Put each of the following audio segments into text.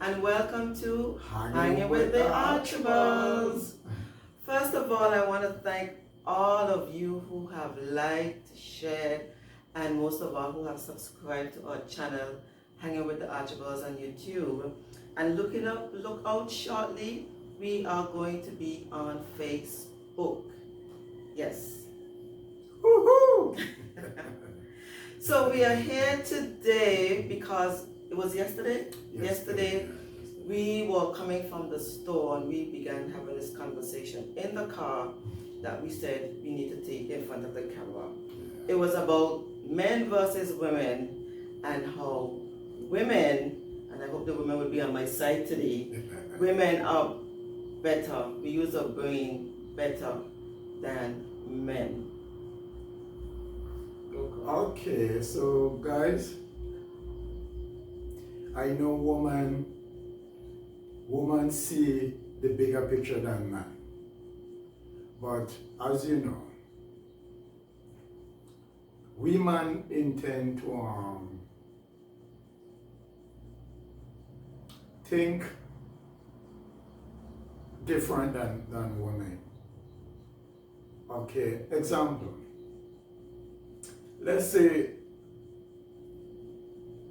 and welcome to Hanging with the the Archibalds. Archibalds. First of all, I want to thank all of you who have liked, shared, and most of all who have subscribed to our channel, Hanging with the Archibalds on YouTube. And look out shortly, we are going to be on Facebook. Yes. Woohoo! So we are here today because it was yesterday? Yesterday, we were coming from the store and we began having this conversation in the car that we said we need to take in front of the camera. It was about men versus women and how women, and I hope the women will be on my side today, women are better, we use our brain better than men. Okay, so guys, I know women see the bigger picture than man. But as you know, women intend to think different than women. Okay, example. Let's say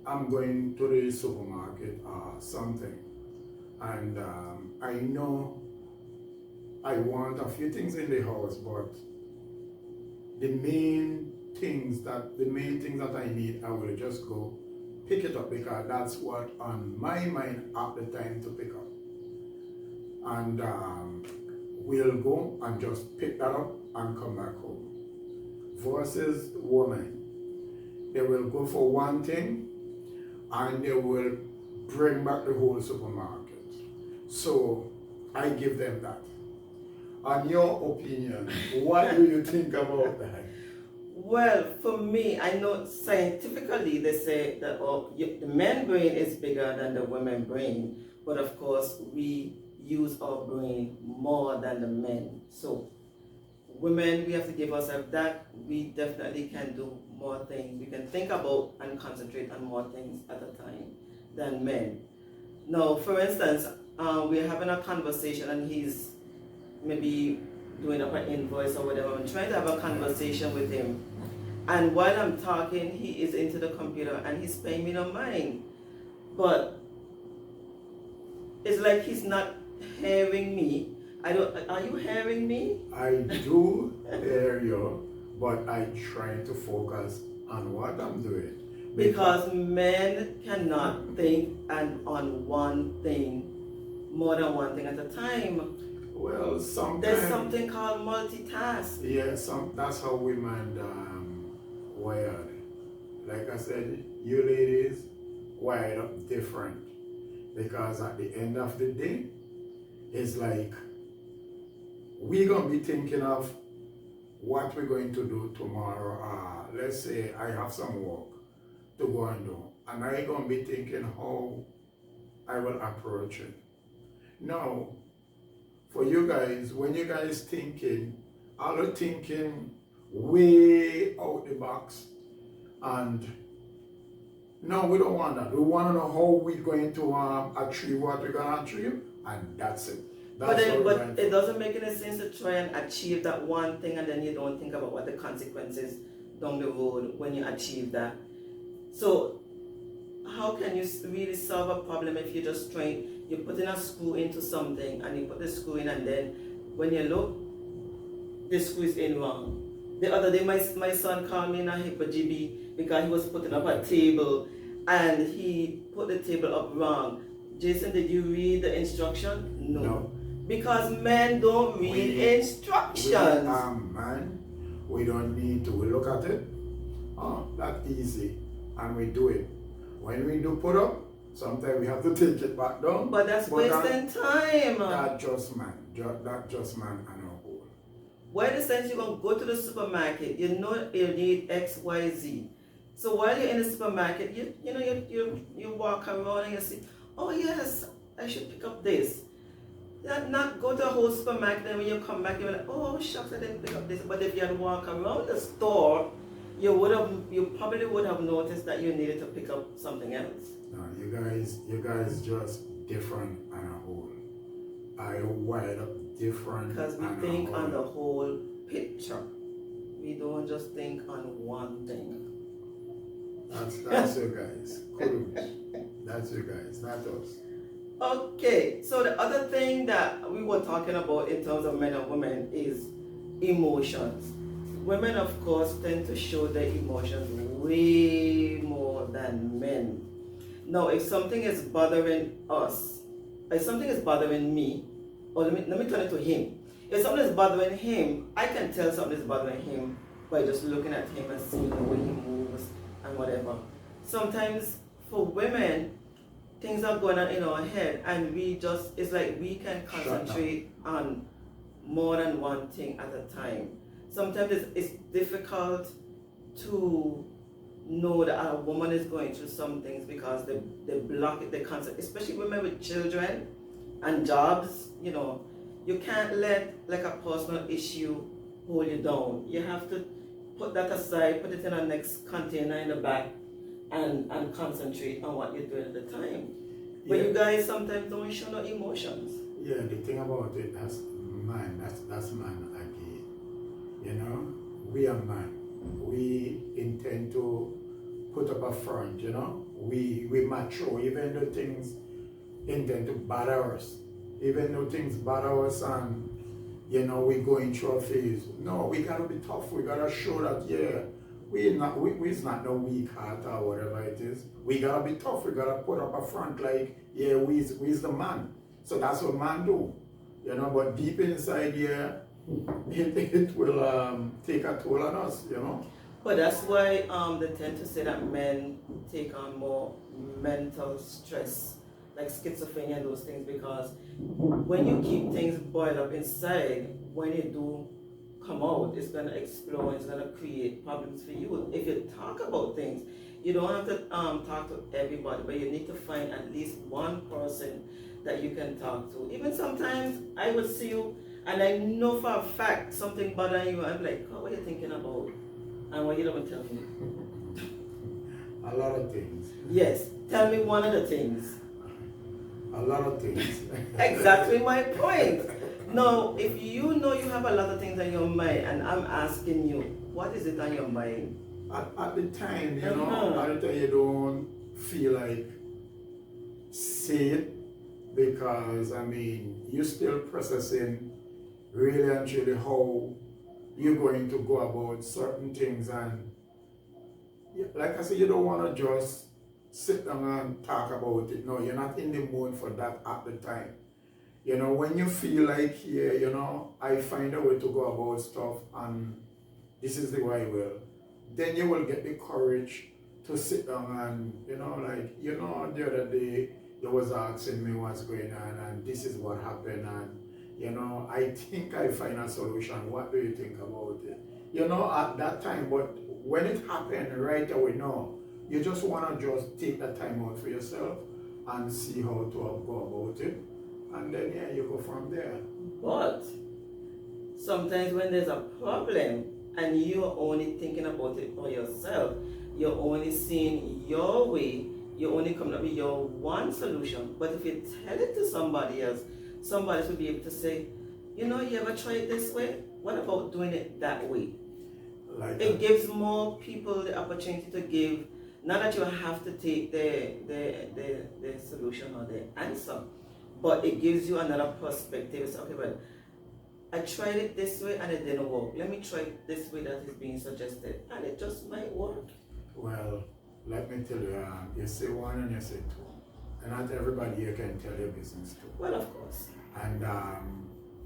I'm going to the supermarket or something, and I know I want a few things in the house, but the main things that I need, I will just go pick it up because that's what on my mind at the time to pick up. And we'll go and just pick that up and come back home. Versus women, they will go for one thing and they will bring back the whole supermarket. So I give them that. On your opinion, what do you think about that? Well, for me, I know scientifically they say that the men brain is bigger than the women brain, but of course we use our brain more than the men. So women, we have to give ourselves that. We definitely can do more things. We can think about and concentrate on more things at a time than men. Now, for instance, we're having a conversation and he's maybe doing up an invoice or whatever. I'm trying to have a conversation with him. And while I'm talking, he is into the computer and he's paying me no mind. But it's like he's not hearing me. Are you hearing me? I do hear you, but I try to focus on what I'm doing. Because men cannot think and on one thing, more than one thing at a time. Well, sometimes there's something called multitask. Yeah, that's how women wired. Like I said, you ladies wired up different. Because at the end of the day, it's like we're gonna be thinking of what we're going to do tomorrow. Let's say I have some work to go and do, and I'm gonna be thinking how I will approach it. Now, for you guys, when you guys thinking, are you thinking way out the box? And no, we don't want that. We want to know how we're going to achieve what we're going to achieve, and that's it. But it doesn't make any sense to try and achieve that one thing and then you don't think about what the consequences down the road when you achieve that. So how can you really solve a problem if you're just you're putting a screw into something and you put the screw in and then when you look, the screw is in wrong. The other day my son called me in a hyperGB because he was putting up a table and he put the table up wrong. Jason, did you read the instruction? No. Because men don't read instructions. We don't need to. We look at it. Oh, that's easy. And we do it. When we do put up, sometimes we have to take it back down. But that's wasting time. That's just man and our whole. Why in the sense you're going to go to the supermarket, you know you need X, Y, Z. So while you're in the supermarket, you walk around and you see, oh yes, I should pick up this. Not go to a whole supermarket and when you come back you're like, oh shucks, I didn't pick up this. But if you had walked around the store, you probably would have noticed that you needed to pick up something else. No, you guys just different on a whole. Are you wired up different? Because we on a think whole? on the whole picture. We don't just think on one thing. That's you guys. Cool. That's you guys, not us. Okay, so the other thing that we were talking about in terms of men and women is emotions. Women, of course, tend to show their emotions way more than men. Now, if something is bothering us, if something is bothering me, or let me turn it to him. If something is bothering him, I can tell something is bothering him by just looking at him and seeing the way he moves and whatever. Sometimes for women, things are going on in our head and it's like we can concentrate on more than one thing at a time. Sometimes it's difficult to know that a woman is going through some things because they block it, they concentrate, especially women with children and jobs. You can't let like a personal issue hold you down. You have to put that aside, put it in a next container in the back, and concentrate on what you're doing at the time. But you guys sometimes don't show no emotions. Yeah, the thing about it, that's man again. We are man. We intend to put up a front, We mature, even though things intend to bother us. Even though things bother us and, we going through a phase. No, we gotta be tough. We gotta show that, we's not no weak heart or whatever it is. We gotta be tough. We gotta put up a front like, we's the man. So that's what man do. But deep inside, it will take a toll on us, But that's why they tend to say that men take on more mental stress, like schizophrenia and those things, because when you keep things boiled up inside, when you do come out, it's going to explode, it's going to create problems for you. If you talk about things, you don't have to talk to everybody, but you need to find at least one person that you can talk to. Even sometimes I would see you and I know for a fact something bothering you. I'm like, what are you thinking about? And what you don't tell me? A lot of things. Yes, tell me one of the things. A lot of things. Exactly my point. Now, if you know you have a lot of things on your mind and I'm asking you, what is it on your mind? At the time, at the time you don't feel like say it because, you're still processing really and truly how you're going to go about certain things, and like I said, you don't want to just sit down and talk about it. No, you're not in the mood for that at the time. When you feel like I find a way to go about stuff and this is the way I will, then you will get the courage to sit down and, the other day you was asking me what's going on and this is what happened and, I think I find a solution. What do you think about it? At that time, but when it happened right away, no, you just want to just take that time out for yourself and see how to go about it. And then, you go from there. But sometimes when there's a problem and you're only thinking about it for yourself, you're only seeing your way, you're only coming up with your one solution. But if you tell it to somebody else, somebody should be able to say, you ever try it this way? What about doing it that way? It gives more people the opportunity to give, not that you have to take the solution or the answer, but it gives you another perspective. It's okay, well, I tried it this way and it didn't work. Let me try it this way that is being suggested, and it just might work. Well, let me tell you, you say one and you say two. And not everybody here can tell your business too. Well, of course. And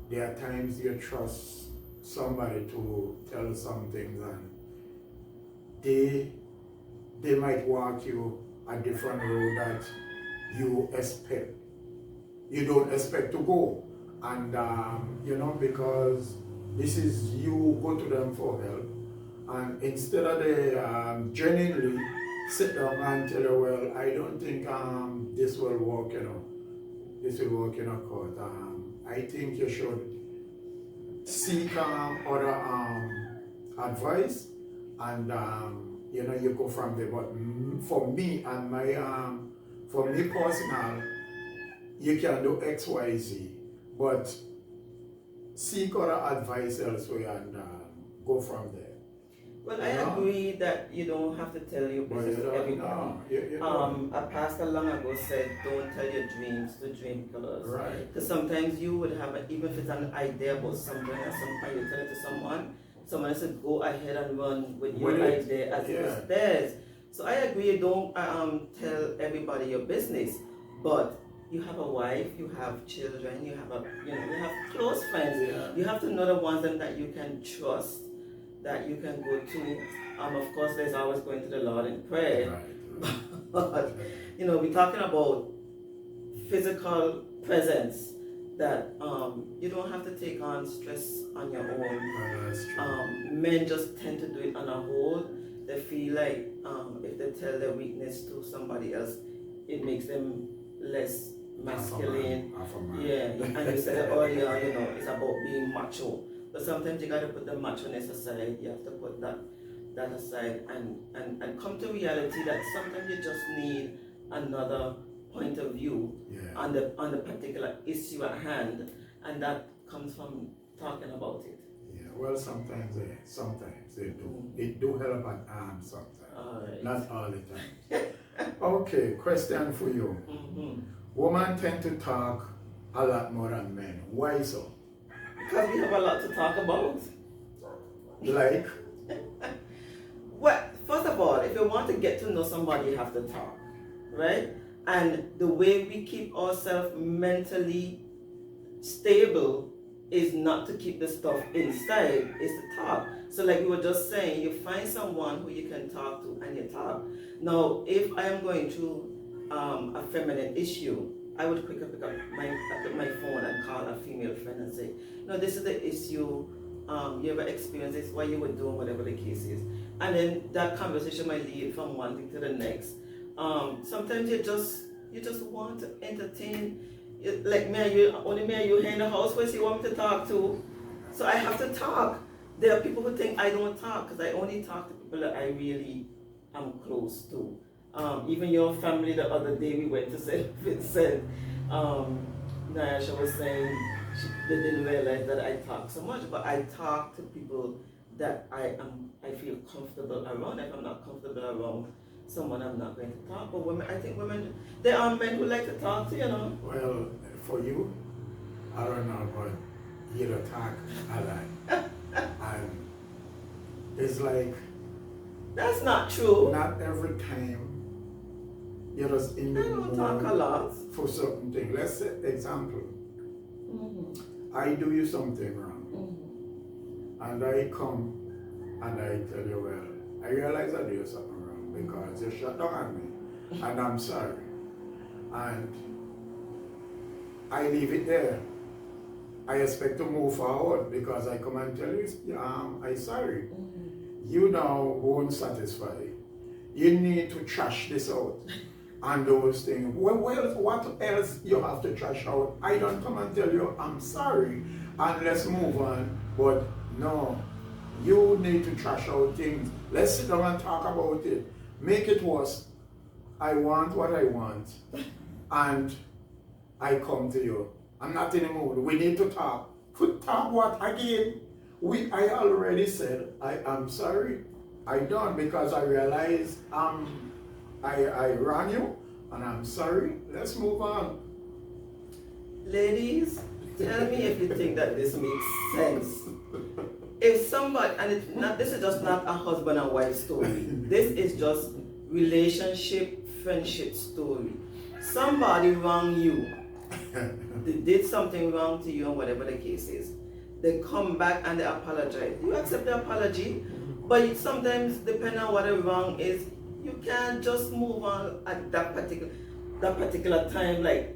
there are times you trust somebody to tell some things and they might walk you a different road that you don't expect to go. And because this is you go to them for help, and instead of they genuinely sit down and tell you, well, I don't think this will work, this will work in a court. I think you should seek other advice, and you go from there. But for me and for me personal, you can do X, Y, Z, but seek other advice elsewhere and go from there. Well, I agree that you don't have to tell your But business you to don't, everybody. no, you don't. A pastor long ago said, don't tell your dreams to dream killers. Right. Because sometimes you would have, even if it's an idea about something, and you tell it to someone else said, go ahead and run with your idea as it was theirs. So I agree, you don't tell everybody your business, but you have a wife, you have children, you have close friends. Yeah. You have to know the ones that you can trust, that you can go to. Of course, there's always going to the Lord in prayer. Right. But, we're talking about physical presence, that you don't have to take on stress on your own. Well, that's true. Men just tend to do it on a whole. They feel like if they tell their weakness to somebody else, it makes them less masculine. Half a man. Yeah, and you said earlier, it's about being macho. But sometimes you gotta put the macho-ness aside. You have to put that aside and come to reality that sometimes you just need another point of view on the particular issue at hand, and that comes from talking about it. Yeah, well, sometimes they do. It do help an arm sometimes. All right. Not all the time. Okay, question for you. Mm-hmm. Women tend to talk a lot more than men. Why so? Because we have a lot to talk about. Like? Well, first of all, if you want to get to know somebody, you have to talk, right? And the way we keep ourselves mentally stable is not to keep the stuff inside, is to talk. So like we were just saying, you find someone who you can talk to and you talk. Now, if I am going through a feminine issue, I would quickly pick up my phone and call a female friend and say, no, this is the issue, you ever experienced this, why you were doing whatever the case is. And then that conversation might lead from one thing to the next. Sometimes you just want to entertain, like me and you, only me and you here in the house, where you want me to talk to. So I have to talk. There are people who think I don't talk because I only talk to people that I really am close to. Even your family the other day we went to said, Nyasha was saying they didn't realize that I talk so much, but I talk to people that I feel comfortable around. If I'm not comfortable around someone, I'm not going to talk. But women, I think women, there are men who like to talk to, Well, for you, I don't know, but you don't talk a lot. And it's like, that's not true. not every time you're just in the mood talk a lot for certain things. Let's say, example, I do you something wrong, and I come and I tell you, well, I realize I do you something wrong because you shut down on me, and I'm sorry, and I leave it there. I expect to move forward because I come and tell you, I'm sorry. You now won't satisfy. You need to trash this out. And those things. Well, what else you have to trash out? I don't come and tell you, I'm sorry, and let's move on. But no, you need to trash out things. Let's sit down and talk about it. Make it worse. I want what I want. And I come to you. I'm not in the mood. We need to talk. Talk what again? I already said I am sorry. I don't, because I realize I rang you and I'm sorry. Let's move on. Ladies, tell me if you think that this makes sense. If somebody, and this is just not a husband and wife story. This is just relationship, friendship story. Somebody wrong you. They did something wrong to you, or whatever the case is. They come back and they apologize. You accept the apology, but sometimes, depending on what the wrong is, you can't just move on at that particular time, like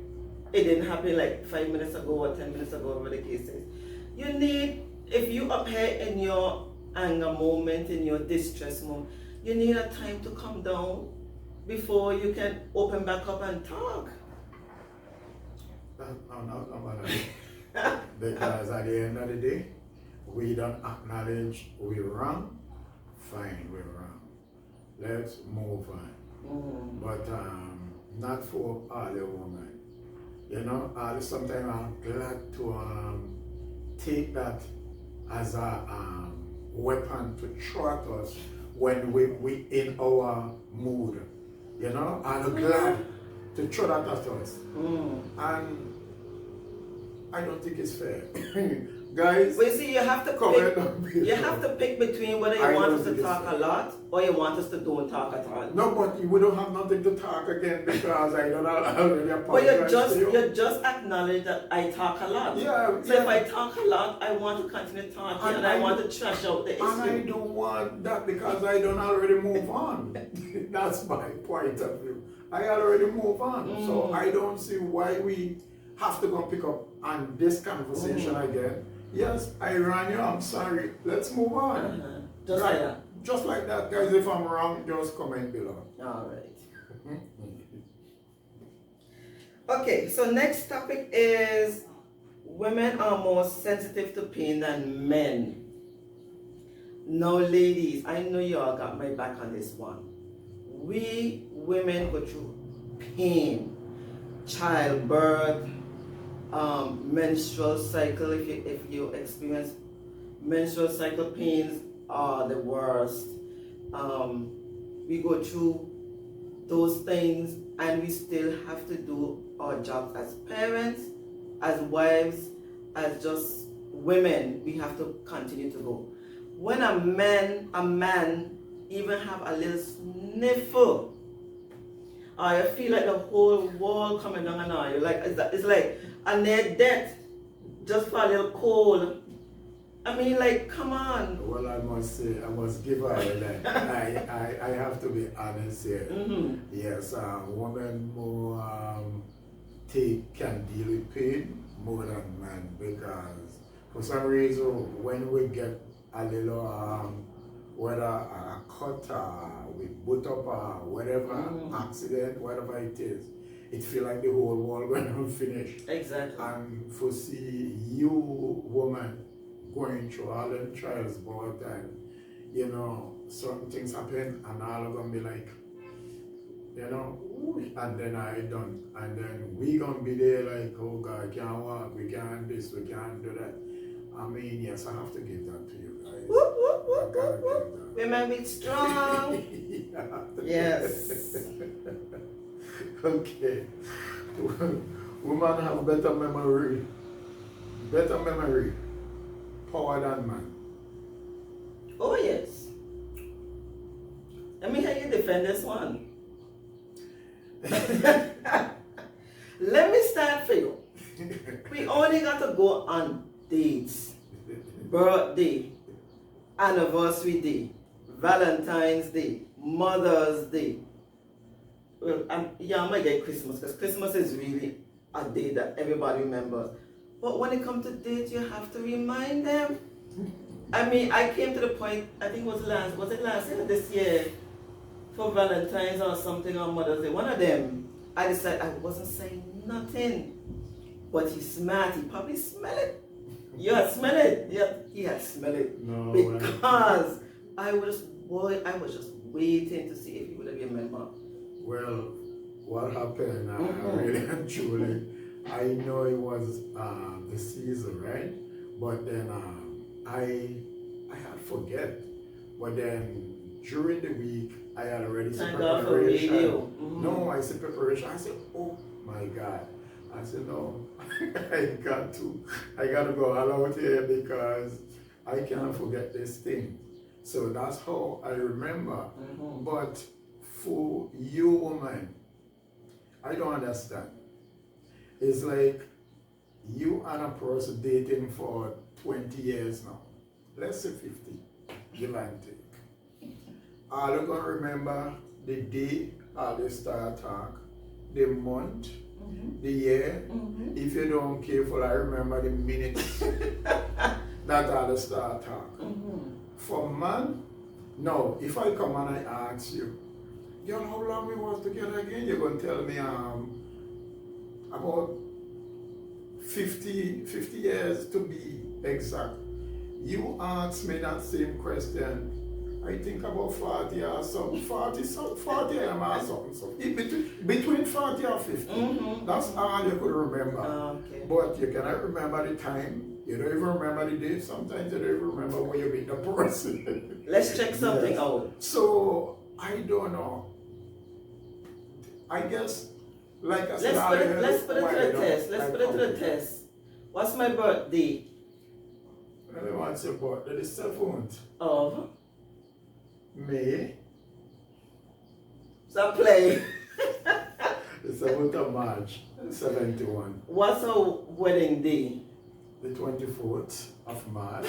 it didn't happen like 5 minutes ago or 10 minutes ago, whatever the case is. You need, if you appear in your anger moment, in your distress moment, you need a time to come down before you can open back up and talk. No. Because at the end of the day, we don't acknowledge we're wrong. Fine, we're wrong. Let's move on. But not for all the women. You know, sometimes I'm glad to take that as a weapon to throw at us when we in our mood. You know, I'm glad to throw that at us. And I don't think it's fair. Guys, Well, you see, you have to comment pick. on below. You have to pick between whether I you want don't us to think it's talk fair. a lot or you want us to don't talk at all. No, but we don't have nothing to talk again because I don't already But apologize to you. you just acknowledge that I talk a lot. Yeah, So if I talk a lot, I want to continue talking and I want to trash out the And I issue. don't want that because I don't already move on. That's my point of view. I already move on. So I don't see why we have to go pick up on this conversation again. Yes, I ran you, I'm sorry. Let's move on. Just like that. Just like that, guys. If I'm wrong, just comment below. All right. Okay, so next topic is women are more sensitive to pain than men. Now, ladies, I know you all got my back on this one. We women go through pain, childbirth, menstrual cycle. If you experience menstrual cycle pains, are the worst. We go through those things and we still have to do our jobs as parents, as wives, as just women. We have to continue to go. When a man even have a little sniffle, I feel like the whole wall coming down on you. Like it's like a near death just for a little cold. I mean, like, come on. Well, I must say, I must give her that. I have to be honest here. Yes, women more can deal with pain more than men because for some reason when we get a little whether a cut we put up whatever accident, whatever it is, it feel like the whole world going to finish. Exactly. And for see you woman going through all them trials but and you know certain things happen and all of them be like, you know, and then I done, and then we gonna be there like, oh God, can't walk, we can't this, we can't do that. I mean, yes, I have to give that to you guys. Whoop, whoop, I whoop, gotta whoop, whoop. give that. Women be strong. Yes. Okay. Women have better memory power than man. Oh yes. Let me hear you defend this one. Let me start for you. We only got to go on dates. Birthday, anniversary day, Valentine's Day, Mother's Day. Well, I might get Christmas because Christmas is really a day that everybody remembers. But when it comes to dates, you have to remind them. I mean, I came to the point, I think was it last year or this year, for Valentine's or something on Mother's Day. One of them, I decided I wasn't saying nothing. But he's smart, he probably smelled it. You had smelled it. Yeah, he had smelled it. No, because I was just waiting to see if he would have remembered. Well, what happened, really and truly, I know it was the season, right? But then I had forget. But then during the week, I had already said preparation. No, I said preparation. I said, oh my God. I said, no, I got to go all out here because I can't forget this thing. So that's how I remember. But for you woman, I don't understand. It's like you and a person dating for 20 years now. Let's say 50, give and take. All you're going to remember the day how they start talk, the month, the year. If you don't careful, I remember the minutes that all they start talk. For man, no, if I come and I ask you, girl, how long we was together again? You're going to tell me about 50 years to be exact. You ask me that same question, I think about 40 or something. 40 or something. So between 40 or 50. That's all you could remember. Okay. But you cannot remember the time. You don't even remember the day. Sometimes you don't even remember when you meet the person. Let's check something Yes. out. So I don't know. I guess, like I said, Let's put it to the test. Let's put it to the test. What's my birthday? What's your birthday? The 7th Of May. so play. The 7th of March, 71. What's our wedding day? The 24th of March.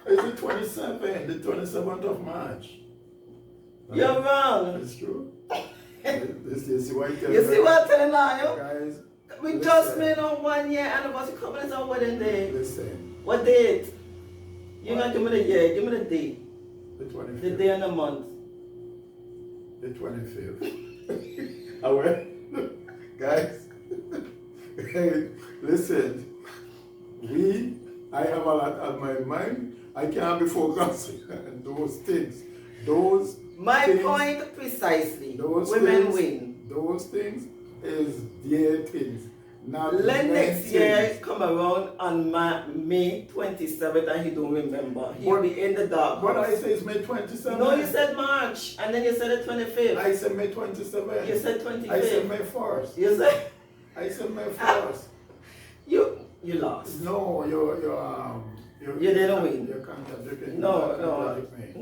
It's the 27th, the 27th of March. You're wrong. It's true. You see what You see what I'm telling you? Guys, We listen. just made on 1 year anniversary couple is our wedding day. Listen, What date? You're not give me the year, give me the date. the 25th. The day and the month. The 25th. Aware? Guys, hey, listen, I have a lot on my mind. I can't be focusing on those things. My things, point precisely. those Women things, win. Those things is their things. Not Let men next things. year come around on May 27th and he don't remember. He'll be in the dark. What I say is May 27th. No, you said March and then you said the 25th. I said May 27th. You said 25th. I said May 1st. You said I said May 1st. you lost. No, You didn't win. You're contradicting No, me.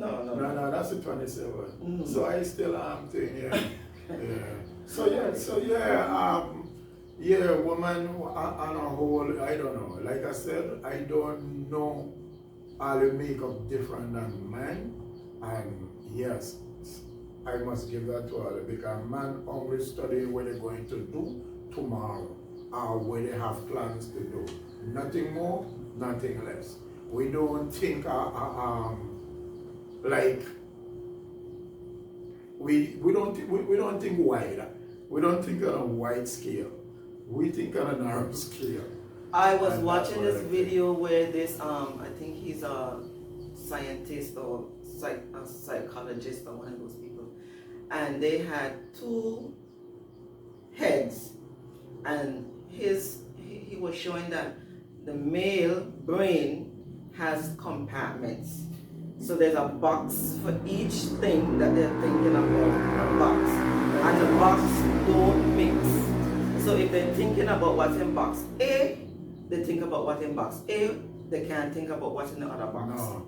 no. That's the 27th. So I still am thing, yeah. Yeah. So woman on a whole, I don't know. Like I said, I don't know how to make up different than man. And yes, I must give that to all because man only study what they're going to do tomorrow or what they have plans to do. Nothing more, nothing less. We don't think like we don't think wide. We don't think on a wide scale. We think on a narrow scale. I was And watching that's this what I video where this I think he's a scientist or a psychologist or one of those people, and they had two heads, and he was showing that the male brain has compartments. So there's a box for each thing that they're thinking about, a box. And the box don't mix. So if they're thinking about what's in box A, they think about what's in box A, they can't think about what's in the other box. No.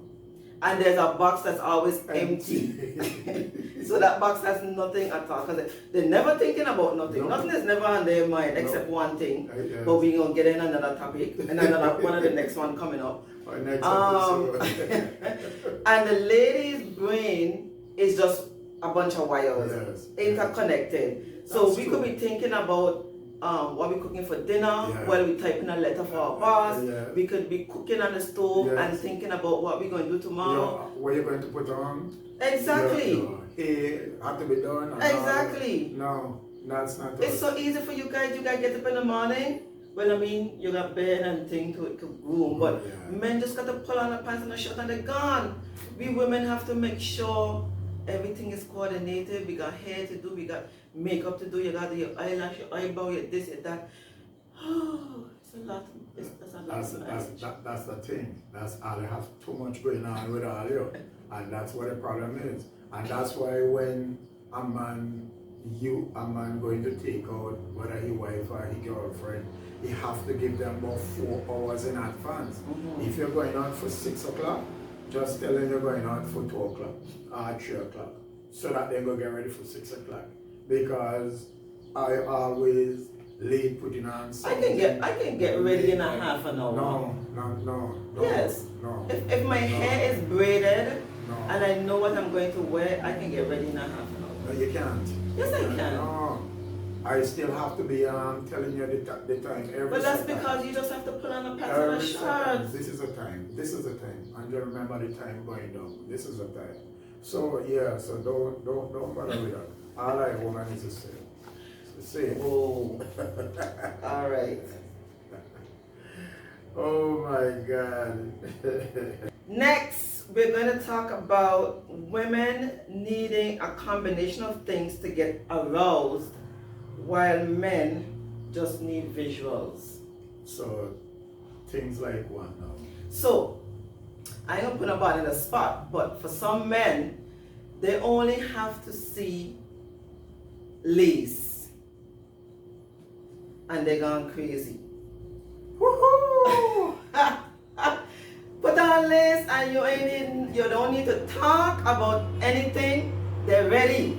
And there's a box that's always empty. So that box has nothing at all. Because they're never thinking about nothing. No. Nothing is never on their mind except one thing. Yes. But we're going to get in another topic. And another one of the next one coming up. Our next And the lady's brain is just a bunch of wires, Yes. interconnected. So That's we true. could be thinking about what we're cooking for dinner, Yeah. while we're typing a letter for our boss. Yeah. We could be cooking on the stove Yes. and thinking about what we're going to do tomorrow. What you're going to put on? Exactly. Your hair have to be done. and Exactly. all. No, that's not It's us. so easy for you guys. You guys get up in the morning. Well, I mean, you got bed and thing to groom, but Yeah. men just got to pull on the pants and the shirt and they're gone. We women have to make sure everything is coordinated. We got hair to do, we got makeup to do. You got your eyelash, your eyebrow, your this, your that. Oh, it's a lot. That's a lot. That's the thing. That's all. You have too much going on with all you, and that's what the problem is. And that's why when a man going to take out whether his wife or his girlfriend, he have to give them about 4 hours in advance. Mm-hmm. If you're going out for 6 o'clock, just tell them you're going out for 2 o'clock or 3 o'clock, so that they go get ready for 6 o'clock. Because I always late putting on I something. can get ready in a half an hour. No. Yes. No. If my No. hair is braided No. and I know what I'm going to wear, I can get ready in a half an hour. No, you can't. Yes, I can. No. I still have to be telling you the time every But that's second. because you just have to put on a pants and a Every shirt. second. This is the time. This is the time. And you remember the time going down. This is the time. So yeah, so don't bother with that. All I woman is the same. It's the same. Oh. All right. Oh my God. Next, we're going to talk about women needing a combination of things to get aroused, while men just need visuals. So things like what now? So, I don't put nobody in the spot, but for some men, they only have to see lace and they're gone crazy. Woohoo! Put on lace and you don't need to talk about anything, they're ready.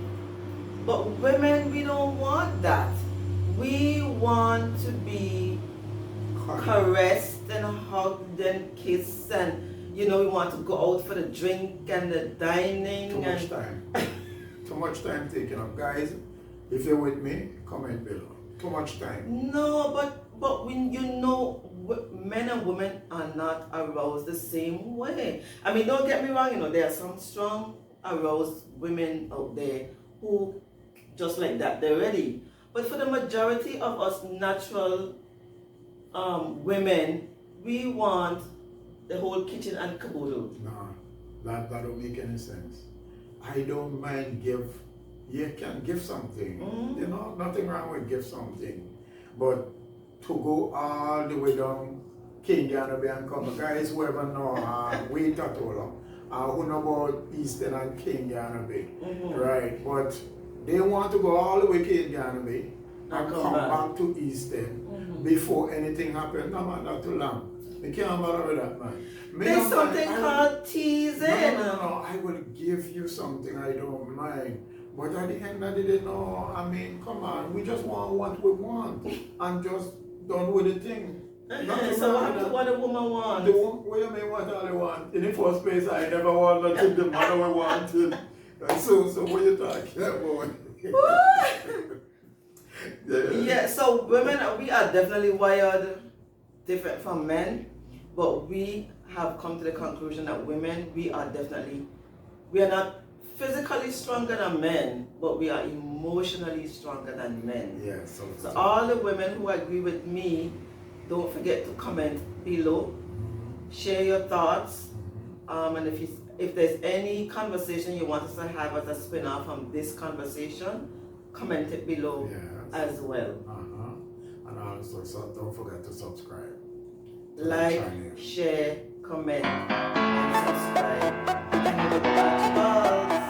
But women, we don't want that. We want to be caressed and hugged and kissed, and we want to go out for the drink and the dining. Too much time. Too much time taken up. Guys, if you're with me, comment below. Too much time. No, but when men and women are not aroused the same way. I mean, don't get me wrong, there are some strong aroused women out there who just like that, they're ready. But for the majority of us natural women, we want the whole kitchen and caboodle. No, that don't make any sense. I don't mind you can give something. Nothing wrong with give something. But to go all the way down King Yanabe and come, guys, whoever know, wait at all. Who know about Eastern and King Yanabe, right? But they want to go all the way King Yanabe and come back to Eastern before anything happens. No man, not too long. You can't bother with that, man. There's something called teasing. No, I will give you something, I don't mind. But at the end of the day, no, I mean, come on, we just want what we want and just done with the thing. So what a woman wants? What do you mean what all I want? In the first place, I never want nothing the matter we wanted. So what you talking about? Yeah, so women, we are definitely wired different from men, but we have come to the conclusion that women, we are not physically stronger than men, but we are emotionally stronger than men. Yeah, so all the women who agree with me, don't forget to comment below, share your thoughts, and if there's any conversation you want us to have as a spin-off from this conversation, comment it below as well. And also, don't forget to subscribe. Like, share, comment, and subscribe. And with Archibalds.